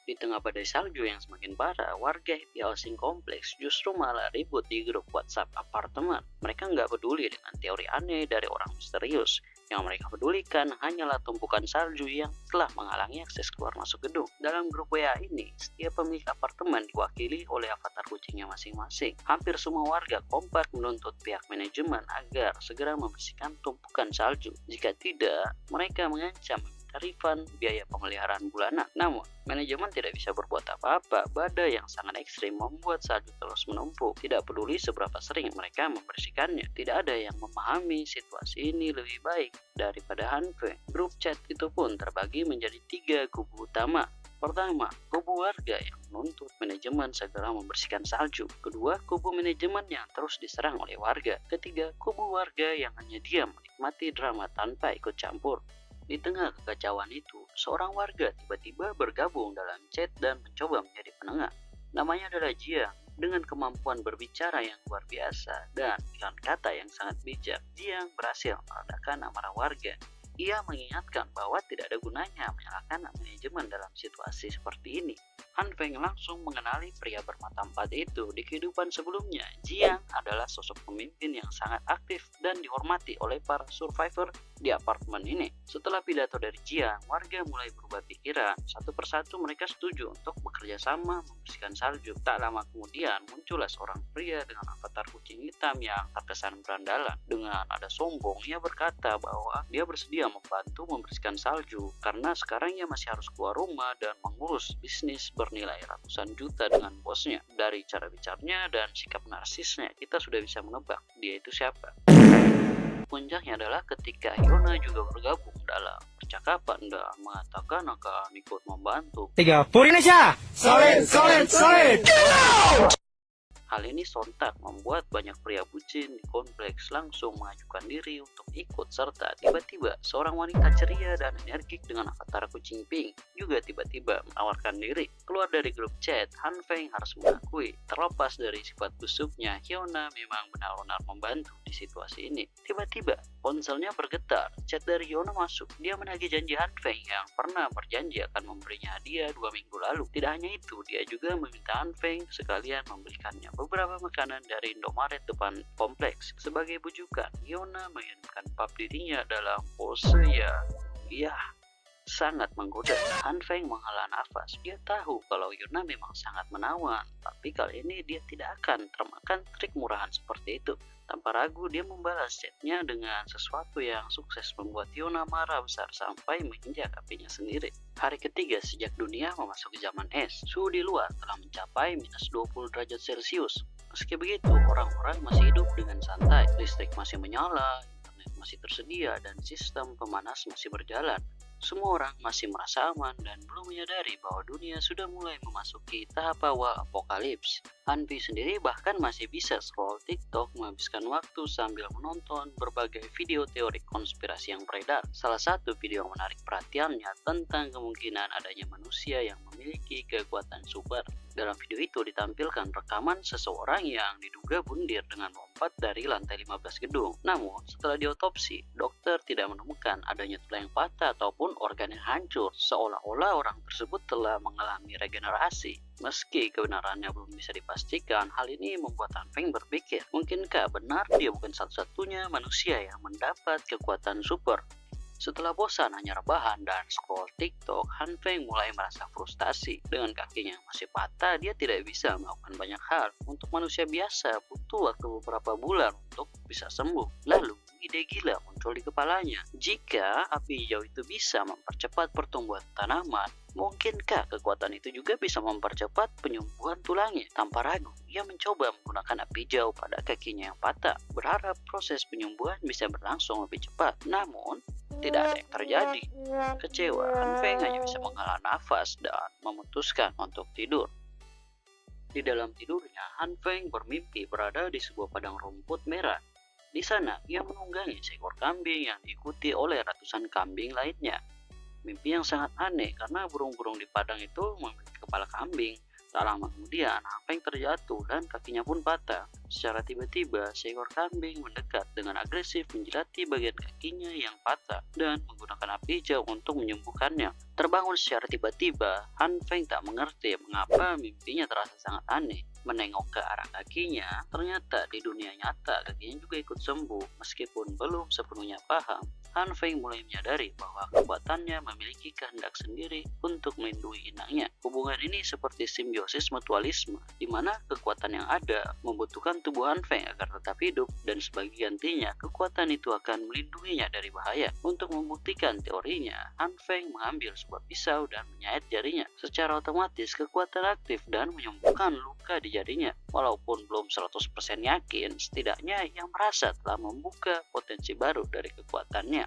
Di tengah badai salju yang semakin parah, warga happy housing kompleks justru malah ribut di grup WhatsApp apartemen. Mereka nggak peduli dengan teori aneh dari orang misterius. Yang mereka pedulikan hanyalah tumpukan salju yang telah menghalangi akses keluar masuk gedung. Dalam grup WA ini, setiap pemilik apartemen diwakili oleh avatar kucingnya masing-masing. Hampir semua warga kompak menuntut pihak manajemen agar segera membersihkan tumpukan salju. Jika tidak, mereka mengancam refund biaya pemeliharaan bulanan. Namun, manajemen tidak bisa berbuat apa-apa. Badai yang sangat ekstrim membuat salju terus menumpuk. Tidak peduli seberapa sering mereka membersihkannya. Tidak ada yang memahami situasi ini lebih baik daripada Hanfeng. Grup chat itu pun terbagi menjadi 3 kubu utama. Pertama, kubu warga yang menuntut manajemen segera membersihkan salju. Kedua, kubu manajemen yang terus diserang oleh warga. Ketiga, kubu warga yang hanya diam menikmati drama tanpa ikut campur. Di tengah kekacauan itu, seorang warga tiba-tiba bergabung dalam chat dan mencoba menjadi penengah. Namanya adalah Jiang. Dengan kemampuan berbicara yang luar biasa dan pilihan kata yang sangat bijak, Jiang berhasil meredakan amarah warga. Ia mengingatkan bahwa tidak ada gunanya menyalahkan manajemen dalam situasi seperti ini. Hanfeng langsung mengenali pria bermata empat itu. Di kehidupan sebelumnya, Jiang adalah sosok pemimpin yang sangat aktif dan dihormati oleh para survivor di apartemen ini. Setelah pidato dari Jiang, warga mulai berubah pikiran. Satu persatu mereka setuju untuk bekerja sama membersihkan salju. Tak lama kemudian, muncullah seorang pria dengan avatar kucing hitam yang terkesan berandalan. Dengan nada sombong, ia berkata bahwa dia bersedia membantu membersihkan salju karena sekarang ia masih harus keluar rumah dan mengurus bisnis bernilai ratusan juta dengan bosnya. Dari cara bicaranya dan sikap narsisnya, kita sudah bisa menebak dia itu siapa. Puncaknya adalah ketika Hyuna juga bergabung dalam percakapan dan mengatakan akan ikut membantu. Tiga, Indonesia! Solid, solid, solid! Hal ini sontak membuat banyak pria bucin di kompleks langsung mengajukan diri untuk ikut serta. Tiba-tiba seorang wanita ceria dan energik dengan avatar kucing pink juga tiba-tiba menawarkan diri. Keluar dari grup chat, Hanfeng harus mengakui terlepas dari sifat busuknya, Hyuna memang benar-benar membantu di situasi ini. Tiba-tiba ponselnya bergetar, chat dari Hyuna masuk. Dia menagih janji Hanfeng yang pernah berjanji akan memberinya hadiah 2 minggu lalu. Tidak hanya itu, dia juga meminta Hanfeng sekalian membelikannya beberapa makanan dari Indomaret depan kompleks. Sebagai bujukan, Hyuna mengirimkan pap dirinya dalam pose yang sangat menggoda. Hanfeng menghela nafas. Dia tahu kalau Hyuna memang sangat menawan, tapi kali ini dia tidak akan termakan trik murahan seperti itu. Tanpa ragu, dia membalas chatnya dengan sesuatu yang sukses membuat Hyuna marah besar sampai menginjak kakinya sendiri. Hari ketiga sejak dunia memasuki zaman es, suhu di luar telah mencapai minus 20 derajat Celcius. Meski begitu, orang-orang masih hidup dengan santai. Listrik masih menyala, internet masih tersedia, dan sistem pemanas masih berjalan. Semua orang masih merasa aman dan belum menyadari bahwa dunia sudah mulai memasuki tahap awal apokalips. Hanfi sendiri bahkan masih bisa scroll TikTok menghabiskan waktu sambil menonton berbagai video teori konspirasi yang beredar. Salah satu video yang menarik perhatiannya tentang kemungkinan adanya manusia yang memiliki kekuatan super. Dalam video itu ditampilkan rekaman seseorang yang diduga bundir dengan lompat dari lantai 15 gedung. Namun, setelah diotopsi, dokter tidak menemukan adanya tulang yang patah ataupun organ yang hancur, seolah-olah orang tersebut telah mengalami regenerasi. Meski kebenarannya belum bisa dipastikan, hal ini membuat Hanfeng berpikir, mungkinkah benar dia bukan satu-satunya manusia yang mendapat kekuatan super? Setelah bosan hanya rebahan dan scroll TikTok, Hanfeng mulai merasa frustasi. Dengan kakinya yang masih patah, dia tidak bisa melakukan banyak hal. Untuk manusia biasa, butuh waktu beberapa bulan untuk bisa sembuh. Lalu, ide gila muncul di kepalanya. Jika api hijau itu bisa mempercepat pertumbuhan tanaman, mungkinkah kekuatan itu juga bisa mempercepat penyembuhan tulangnya? Tanpa ragu, ia mencoba menggunakan api hijau pada kakinya yang patah, berharap proses penyembuhan bisa berlangsung lebih cepat. Namun, tidak ada yang terjadi. Kecewa, Hanfeng hanya bisa menghela nafas dan memutuskan untuk tidur. Di dalam tidurnya, Hanfeng bermimpi berada di sebuah padang rumput merah. Di sana, ia menunggangi seekor kambing yang diikuti oleh ratusan kambing lainnya. Mimpi yang sangat aneh karena burung-burung di padang itu memiliki kepala kambing. Tak lama kemudian, Han Feng terjatuh dan kakinya pun patah. Secara tiba-tiba, seekor kambing mendekat dengan agresif menjilati bagian kakinya yang patah dan menggunakan api hijau untuk menyembuhkannya. Terbangun secara tiba-tiba, Han Feng tak mengerti mengapa mimpinya terasa sangat aneh. Menengok ke arah kakinya, ternyata di dunia nyata kakinya juga ikut sembuh. Meskipun belum sepenuhnya paham, Han Feng mulai menyadari bahwa kekuatannya memiliki kehendak sendiri untuk melindungi inangnya. Hubungan ini seperti simbiosis mutualisme, di mana kekuatan yang ada membutuhkan tubuh Han Feng agar tetap hidup, dan sebagai gantinya, kekuatan itu akan melindunginya dari bahaya. Untuk membuktikan teorinya, Han Feng mengambil sebuah pisau dan menyayat jarinya. Secara otomatis, kekuatan aktif dan menyembuhkan luka di jarinya. Walaupun belum 100% yakin, setidaknya ia merasa telah membuka potensi baru dari kekuatannya.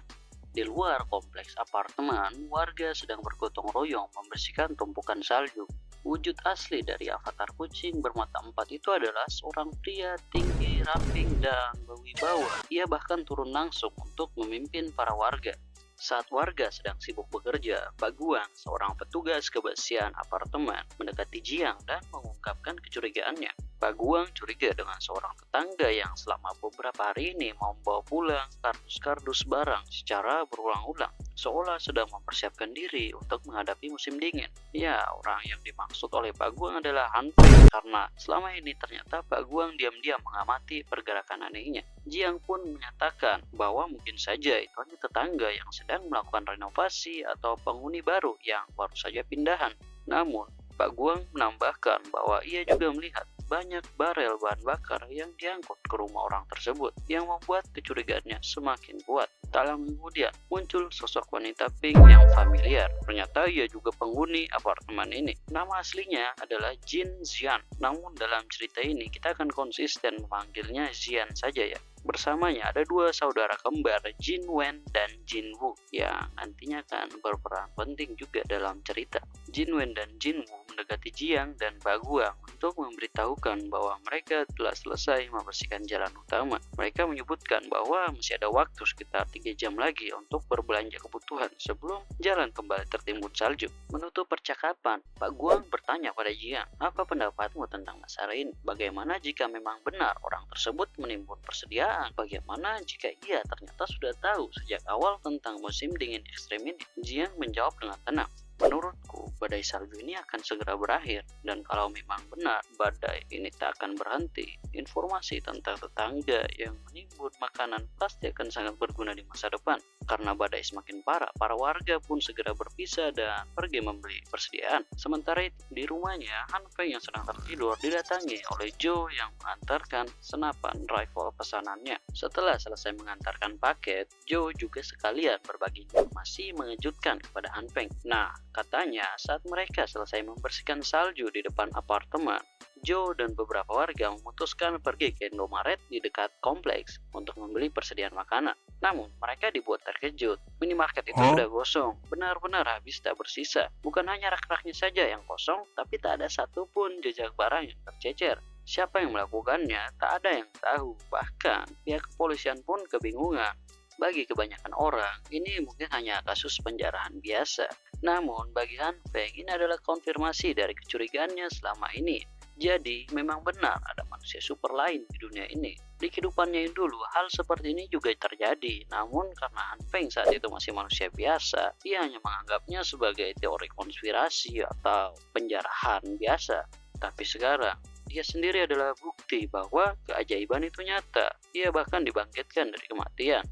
Di luar kompleks apartemen, warga sedang bergotong royong membersihkan tumpukan salju. Wujud asli dari avatar kucing bermata empat itu adalah seorang pria tinggi, ramping, dan berwibawa. Ia bahkan turun langsung untuk memimpin para warga. Saat warga sedang sibuk bekerja, Pak Guang, seorang petugas kebersihan apartemen, mendekati Jiang dan mengungkapkan kecurigaannya. Pak Guang curiga dengan seorang tetangga yang selama beberapa hari ini membawa pulang kardus-kardus barang secara berulang-ulang, seolah sedang mempersiapkan diri untuk menghadapi musim dingin. Ya, orang yang dimaksud oleh Pak Guang adalah Han Feng, karena selama ini ternyata Pak Guang diam-diam mengamati pergerakan anehnya. Jiang pun menyatakan bahwa mungkin saja itu hanya tetangga yang sedang melakukan renovasi atau penghuni baru yang baru saja pindahan. Namun, Pak Guang menambahkan bahwa ia juga melihat banyak barel bahan bakar yang diangkut ke rumah orang tersebut, yang membuat kecurigaannya semakin kuat. Tak lama kemudian, muncul sosok wanita pink yang familiar. Ternyata ia juga penghuni apartemen ini. Nama aslinya adalah Jin Xian. Namun dalam cerita ini kita akan konsisten memanggilnya Xian saja ya. Bersamanya ada dua saudara kembar, Jin Wen dan Jin Wu, yang nantinya akan berperan penting juga dalam cerita. Jin Wen dan Jin Wu mendekati Jiang dan Pak Guang untuk memberitahukan bahwa mereka telah selesai membersihkan jalan utama. Mereka menyebutkan bahwa masih ada waktu sekitar 3 jam lagi untuk berbelanja kebutuhan sebelum jalan kembali tertimbun salju. Menutup percakapan, Pak Guang bertanya pada Jiang, apa pendapatmu tentang masalah ini? Bagaimana jika memang benar orang tersebut menimbun persediaan? Bagaimana jika ia ternyata sudah tahu sejak awal tentang musim dingin ekstrem ini? Jiang menjawab dengan tenang, menurutku badai salju ini akan segera berakhir, dan kalau memang benar badai ini tak akan berhenti, informasi tentang tetangga yang menimbun makanan pasti akan sangat berguna di masa depan. Karena badai semakin parah, para warga pun segera berpisah dan pergi membeli persediaan. Sementara itu, di rumahnya, Han Feng yang sedang tertidur didatangi oleh Zhou yang mengantarkan senapan rifle pesanannya. Setelah selesai mengantarkan paket, Zhou juga sekalian berbagi informasi mengejutkan kepada Han Feng. Nah, katanya saat mereka selesai membersihkan salju di depan apartemen, Zhou dan beberapa warga memutuskan pergi ke Indomaret di dekat kompleks untuk membeli persediaan makanan. Namun, mereka dibuat terkejut. Minimarket itu sudah kosong, benar-benar habis tak bersisa. Bukan hanya rak-raknya saja yang kosong, tapi tak ada satupun jejak barang yang tercecer. Siapa yang melakukannya, tak ada yang tahu. Bahkan, pihak kepolisian pun kebingungan. Bagi kebanyakan orang, ini mungkin hanya kasus penjarahan biasa. Namun, bagi Han Feng, ini adalah konfirmasi dari kecurigaannya selama ini. Jadi, memang benar ada manusia super lain di dunia ini. Di kehidupannya yang dulu, hal seperti ini juga terjadi. Namun, karena Han Feng saat itu masih manusia biasa, ia hanya menganggapnya sebagai teori konspirasi atau penjarahan biasa. Tapi sekarang, dia sendiri adalah bukti bahwa keajaiban itu nyata. Ia bahkan dibangkitkan dari kematian.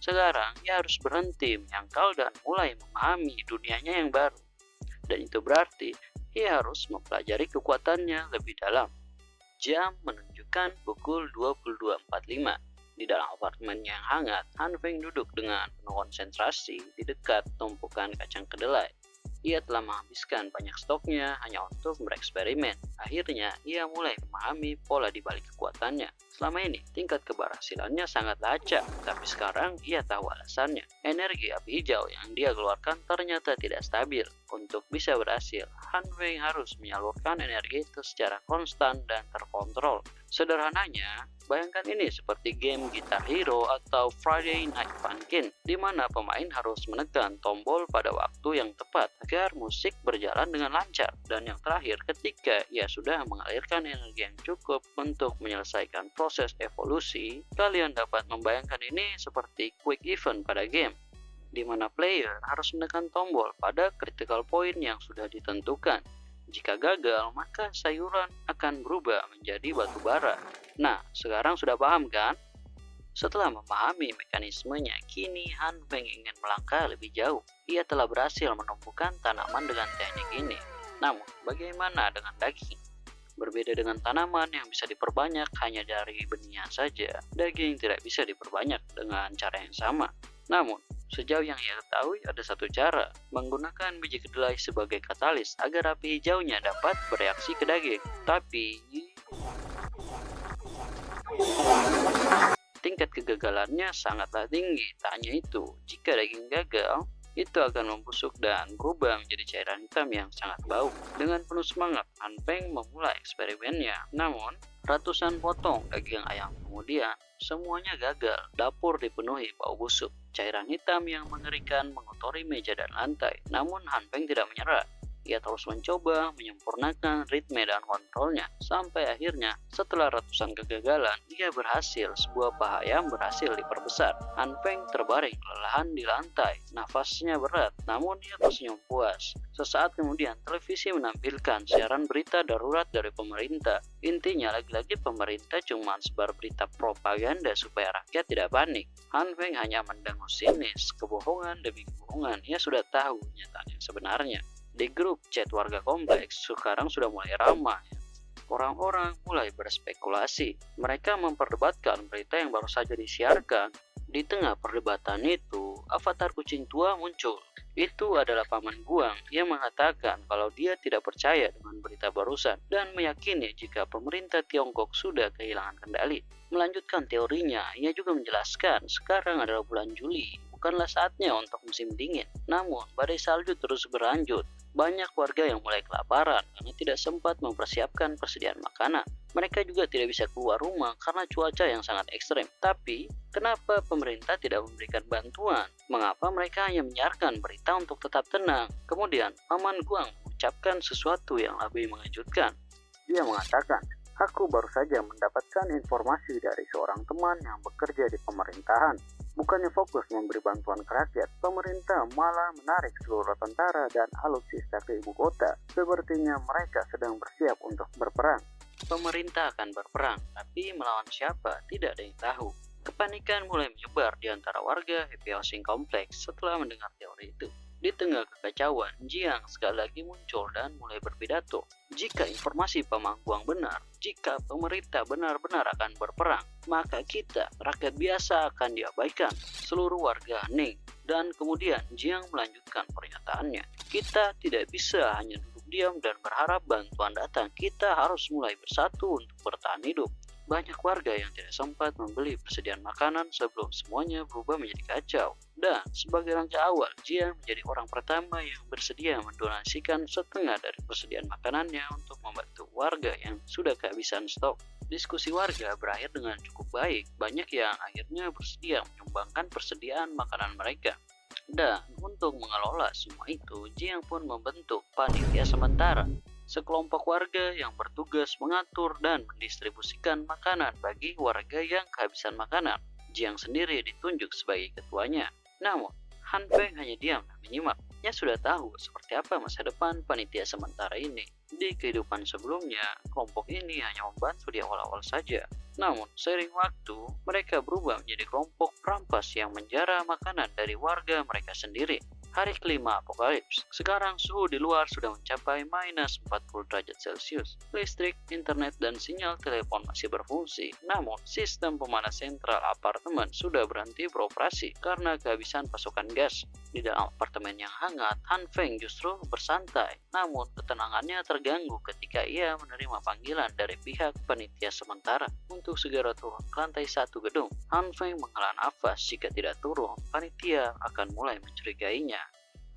Sekarang, ia harus berhenti menyangkal dan mulai memahami dunianya yang baru. Dan itu berarti, ia harus mempelajari kekuatannya lebih dalam. Jam menunjukkan pukul 22.45. Di dalam apartemen yang hangat, Han Feng duduk dengan penuh konsentrasi di dekat tumpukan kacang kedelai. Ia telah menghabiskan banyak stoknya hanya untuk bereksperimen. Akhirnya, ia mulai memahami pola di balik kekuatannya. Selama ini, tingkat keberhasilannya sangat lacak, tapi sekarang ia tahu alasannya. Energi api hijau yang dia keluarkan ternyata tidak stabil. Untuk bisa berhasil, Han Feng harus menyalurkan energi itu secara konstan dan terkontrol. Sederhananya, bayangkan ini seperti game Guitar Hero atau Friday Night Funkin', di mana pemain harus menekan tombol pada waktu yang tepat agar musik berjalan dengan lancar. Dan yang terakhir, ketika ia sudah mengalirkan energi yang cukup untuk menyelesaikan proses evolusi, kalian dapat membayangkan ini seperti quick event pada game, di mana player harus menekan tombol pada critical point yang sudah ditentukan. Jika gagal, maka sayuran akan berubah menjadi batu bara. Nah, sekarang sudah paham kan? Setelah memahami mekanismenya, kini Han Feng ingin melangkah lebih jauh. Ia telah berhasil menumbuhkan tanaman dengan teknik ini. Namun, bagaimana dengan daging? Berbeda dengan tanaman yang bisa diperbanyak hanya dari benihnya saja, daging tidak bisa diperbanyak dengan cara yang sama. Namun, sejauh yang ia ketahui ada satu cara, menggunakan biji kedelai sebagai katalis agar api hijaunya dapat bereaksi ke daging. Tapi, tingkat kegagalannya sangatlah tinggi. Tak hanya itu, jika daging gagal, itu akan membusuk dan berubah menjadi cairan hitam yang sangat bau. Dengan penuh semangat, Han Feng memulai eksperimennya. Namun, ratusan potong daging ayam kemudian, semuanya gagal. Dapur dipenuhi bau busuk. Cairan hitam yang mengerikan mengotori meja dan lantai. Namun, Han Feng tidak menyerah. Ia terus mencoba menyempurnakan ritme dan kontrolnya, sampai akhirnya setelah ratusan kegagalan, ia berhasil. Sebuah paha ayam berhasil diperbesar. Han Feng terbaring kelelahan di lantai, nafasnya berat, namun ia tersenyum puas. Sesaat kemudian, televisi menampilkan siaran berita darurat dari pemerintah. Intinya, lagi-lagi pemerintah cuma sebar berita propaganda supaya rakyat tidak panik. Han Feng hanya mendengus sinis, kebohongan demi kebohongan. Ia sudah tahu kenyataan yang sebenarnya. Di grup chat warga kompleks sekarang sudah mulai ramai. Orang-orang mulai berspekulasi. Mereka memperdebatkan berita yang baru saja disiarkan. Di tengah perdebatan itu, avatar kucing tua muncul. Itu adalah Paman Guang yang mengatakan kalau dia tidak percaya dengan berita barusan dan meyakini jika pemerintah Tiongkok sudah kehilangan kendali. Melanjutkan teorinya, ia juga menjelaskan sekarang adalah bulan Juli, bukanlah saatnya untuk musim dingin. Namun, badai salju terus berlanjut. Banyak warga yang mulai kelaparan karena tidak sempat mempersiapkan persediaan makanan. Mereka juga tidak bisa keluar rumah karena cuaca yang sangat ekstrem. Tapi, kenapa pemerintah tidak memberikan bantuan? Mengapa mereka hanya menyiarkan berita untuk tetap tenang? Kemudian, Paman Guang mengucapkan sesuatu yang lebih mengejutkan. Dia mengatakan, "Aku baru saja mendapatkan informasi dari seorang teman yang bekerja di pemerintahan. Bukannya fokus memberi bantuan ke rakyat, pemerintah malah menarik seluruh tentara dan alutsista ke ibu kota. Sepertinya mereka sedang bersiap untuk berperang." Pemerintah akan berperang, tapi melawan siapa? Tidak ada yang tahu. Kepanikan mulai menyebar di antara warga Happy Housing Complex setelah mendengar teori itu. Di tengah kekacauan, Jiang sekali lagi muncul dan mulai berpidato. Jika informasi Paman Guang benar, jika pemerintah benar-benar akan berperang, maka kita, rakyat biasa, akan diabaikan. Seluruh warga hening. Dan kemudian Jiang melanjutkan pernyataannya. Kita tidak bisa hanya duduk diam dan berharap bantuan datang. Kita harus mulai bersatu untuk bertahan hidup. Banyak warga yang tidak sempat membeli persediaan makanan sebelum semuanya berubah menjadi kacau. Dan sebagai langkah awal, Jiang menjadi orang pertama yang bersedia mendonasikan setengah dari persediaan makanannya untuk membantu warga yang sudah kehabisan stok. Diskusi warga berakhir dengan cukup baik. Banyak yang akhirnya bersedia menyumbangkan persediaan makanan mereka. Dan untuk mengelola semua itu, Jiang pun membentuk panitia sementara. Sekelompok warga yang bertugas mengatur dan mendistribusikan makanan bagi warga yang kehabisan makanan. Jiang sendiri ditunjuk sebagai ketuanya. Namun, Han Feng hanya diam dan menyimak. Ia sudah tahu seperti apa masa depan panitia sementara ini. Di kehidupan sebelumnya, kelompok ini hanya membantu di awal-awal saja. Namun, seiring waktu, mereka berubah menjadi kelompok perampas yang menjara makanan dari warga mereka sendiri. Hari kelima apokalips. Sekarang suhu di luar sudah mencapai minus 40 derajat Celcius. Listrik, internet, dan sinyal telepon masih berfungsi. Namun, sistem pemanas sentral apartemen sudah berhenti beroperasi karena kehabisan pasokan gas. Di dalam apartemen yang hangat, Han Feng justru bersantai. namun ketenangannya terganggu ketika ia menerima panggilan dari pihak panitia sementara untuk segera turun ke lantai 1 gedung. Han Feng menghela nafas. Jika tidak turun, panitia akan mulai mencurigainya.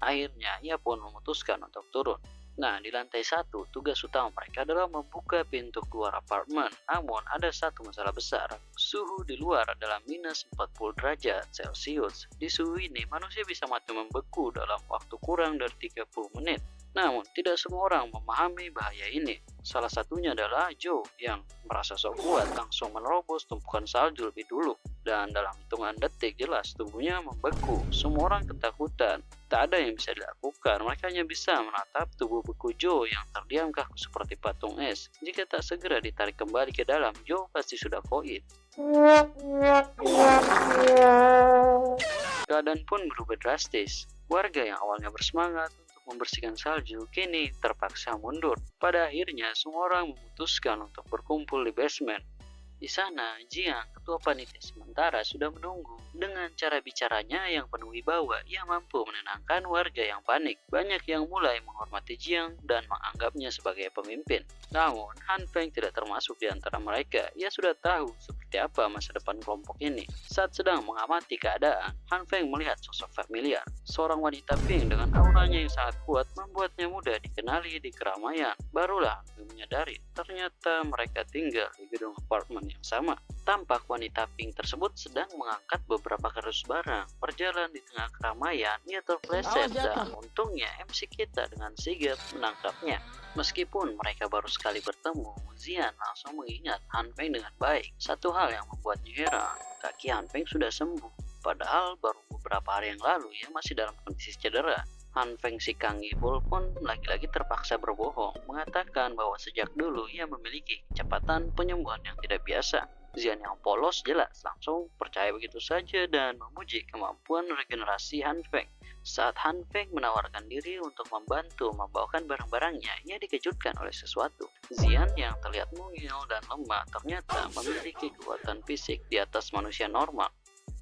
Akhirnya ia pun memutuskan untuk turun. Nah, di lantai 1, tugas utama mereka adalah membuka pintu keluar apartemen. Namun, ada satu masalah besar. Suhu di luar adalah minus 40 derajat Celcius. Di suhu ini, manusia bisa mati membeku dalam waktu kurang dari 30 menit. Namun, tidak semua orang memahami bahaya ini. Salah satunya adalah Joe yang merasa sok kuat langsung menerobos tumpukan salju lebih dulu. Dan dalam hitungan detik jelas tubuhnya membeku. Semua orang ketakutan. Tak ada yang bisa dilakukan. Mereka hanya bisa menatap tubuh beku Joe yang terdiam kaku seperti patung es. Jika tak segera ditarik kembali ke dalam, Joe pasti sudah koit. Keadaan pun berubah drastis. Warga yang awalnya bersemangat untuk membersihkan salju kini terpaksa mundur. Pada akhirnya semua orang memutuskan untuk berkumpul di basement. Di sana, Jiang, ketua panitia sementara, sudah menunggu. Dengan cara bicaranya yang penuh wibawa, ia mampu menenangkan warga yang panik. Banyak yang mulai menghormati Jiang dan menganggapnya sebagai pemimpin. Namun, Han Feng tidak termasuk di antara mereka. Ia sudah tahu seperti apa masa depan kelompok ini. Saat sedang mengamati keadaan, Han Feng melihat sosok familiar. Seorang wanita pink dengan auranya yang sangat kuat membuatnya mudah dikenali di keramaian. Barulah Han Feng menyadari, ternyata mereka tinggal di gedung apartemen yang sama. Tampak wanita pink tersebut sedang mengangkat beberapa kardus barang. Berjalan di tengah keramaian, ia terpleset dan untungnya MC kita dengan sigap menangkapnya. Meskipun mereka baru sekali bertemu, Zian langsung mengingat Han Feng dengan baik. Satu hal yang membuatnya heran, kaki Han Feng sudah sembuh. Padahal baru beberapa hari yang lalu ia masih dalam kondisi cedera. Han Feng si Kang Yibul pun lagi-lagi terpaksa berbohong, mengatakan bahwa sejak dulu ia memiliki kecepatan penyembuhan yang tidak biasa. Zian yang polos jelas langsung percaya begitu saja dan memuji kemampuan regenerasi Han Feng. Saat Han Feng menawarkan diri untuk membantu membawakan barang-barangnya, ia dikejutkan oleh sesuatu. Zian yang terlihat mungil dan lemah ternyata memiliki kekuatan fisik di atas manusia normal.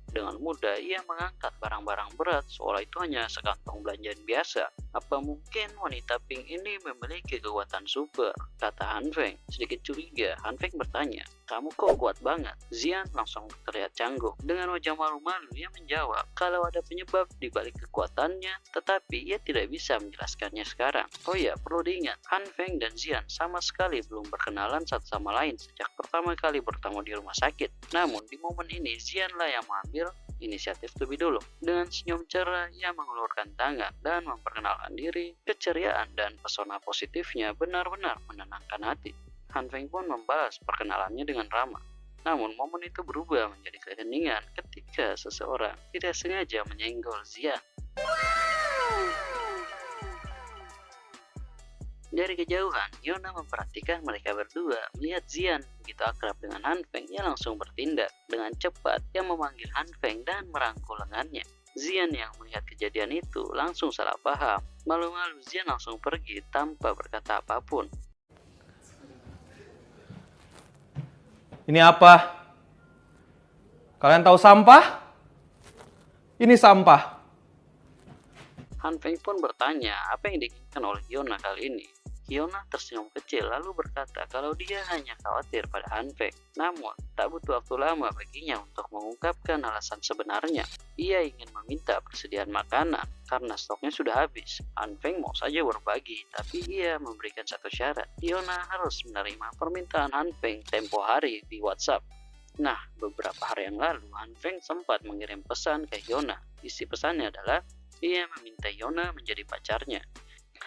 Dengan mudah ia mengangkat barang-barang berat seolah itu hanya sekantong belanjaan biasa. Apa mungkin wanita pink ini memiliki kekuatan super? Kata Han Feng. Sedikit curiga, Han Feng bertanya, "Kamu kok kuat banget?" Zian langsung terlihat canggung. Dengan wajah malu-malu ia menjawab kalau ada penyebab di balik kekuatannya, tetapi ia tidak bisa menjelaskannya sekarang. Oh ya, perlu diingat, Han Feng dan Zian sama sekali belum berkenalan satu sama lain sejak pertama kali bertemu di rumah sakit. Namun di momen ini Zianlah yang mengambil inisiatif lebih dulu. Dengan senyum cerah, ia mengulurkan tangan dan memperkenalkan diri. Keceriaan dan pesona positifnya benar-benar menenangkan hati. Han Feng pun membalas perkenalannya dengan ramah. Namun momen itu berubah menjadi keheningan ketika seseorang tidak sengaja menyenggol Zian. Dari kejauhan, Yona memperhatikan mereka berdua. Melihat Zian begitu akrab dengan Han Feng, ia langsung bertindak. Dengan cepat, ia memanggil Han Feng dan merangkul lengannya. Zian yang melihat kejadian itu langsung salah paham. Malu-malu, Zian langsung pergi tanpa berkata apapun. Ini apa? Kalian tahu sampah? Ini sampah. Han Feng pun bertanya apa yang diinginkan oleh Yona kali ini. Yona tersenyum kecil lalu berkata kalau dia hanya khawatir pada Han Feng. Namun, tak butuh waktu lama baginya untuk mengungkapkan alasan sebenarnya. Ia ingin meminta persediaan makanan karena stoknya sudah habis. Han Feng mau saja berbagi, tapi ia memberikan satu syarat. Yona harus menerima permintaan Han Feng tempo hari di WhatsApp. Nah, beberapa hari yang lalu Han Feng sempat mengirim pesan ke Yona. Isi pesannya adalah ia meminta Yona menjadi pacarnya.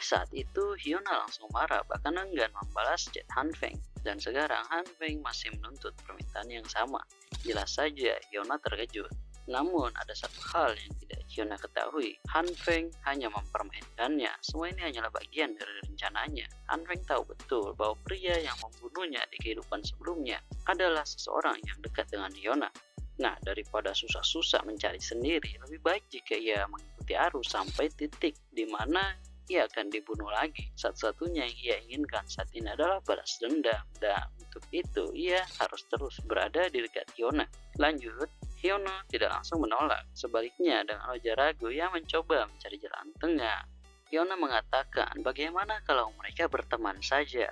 Saat itu Hyuna langsung marah bahkan enggan membalas chat Han Feng. Dan sekarang Han Feng masih menuntut permintaan yang sama. Jelas saja Hyuna terkejut. Namun ada satu hal yang tidak Hyuna ketahui. Han Feng hanya mempermainkannya. Semua ini hanyalah bagian dari rencananya. Han Feng tahu betul bahwa pria yang membunuhnya di kehidupan sebelumnya adalah seseorang yang dekat dengan Hyuna. Nah, daripada susah-susah mencari sendiri, lebih baik jika ia mengikuti arus sampai titik di mana ia akan dibunuh lagi. Satu-satunya yang ia inginkan saat ini adalah balas dendam, dan untuk itu ia harus terus berada di dekat Hyuna. Lanjut, Hyuna tidak langsung menolak. Sebaliknya, dengan wajah ragu ia mencoba mencari jalan tengah. Hyuna mengatakan bagaimana kalau mereka berteman saja.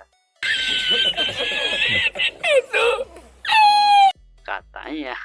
Katanya,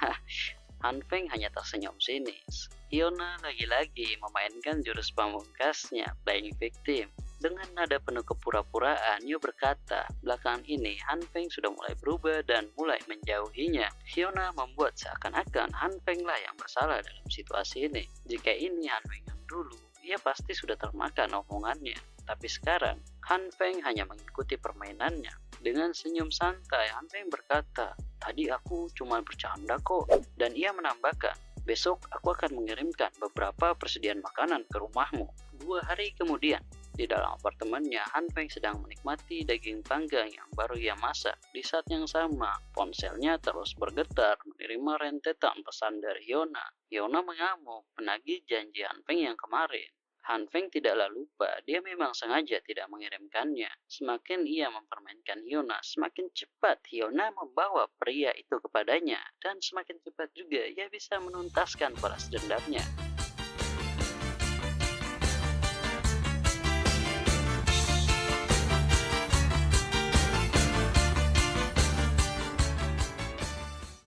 Han Feng hanya tersenyum sinis. Hyuna lagi-lagi memainkan jurus pamungkasnya, playing victim. Dengan nada penuh kepura-puraan, Yu berkata, belakangan ini Han Feng sudah mulai berubah dan mulai menjauhinya. Hyuna membuat seakan-akan Han Feng lah yang bersalah dalam situasi ini. Jika ini Han Feng yang dulu, ia pasti sudah termakan omongannya. Tapi sekarang, Han Feng hanya mengikuti permainannya. Dengan senyum santai, Han Feng berkata, tadi aku cuma bercanda kok. Dan ia menambahkan, besok aku akan mengirimkan beberapa persediaan makanan ke rumahmu. 2 hari kemudian, di dalam apartemennya, Han Feng sedang menikmati daging panggang yang baru ia masak. Di saat yang sama, ponselnya terus bergetar menerima rentetan pesan dari Hyuna. Hyuna mengamuk, menagih janji Han Feng yang kemarin. Han Feng tidaklah lupa, dia memang sengaja tidak mengirimkannya. Semakin ia mempermainkan Hyuna, semakin cepat Hyuna membawa pria itu kepadanya. Dan semakin cepat juga ia bisa menuntaskan balas dendamnya.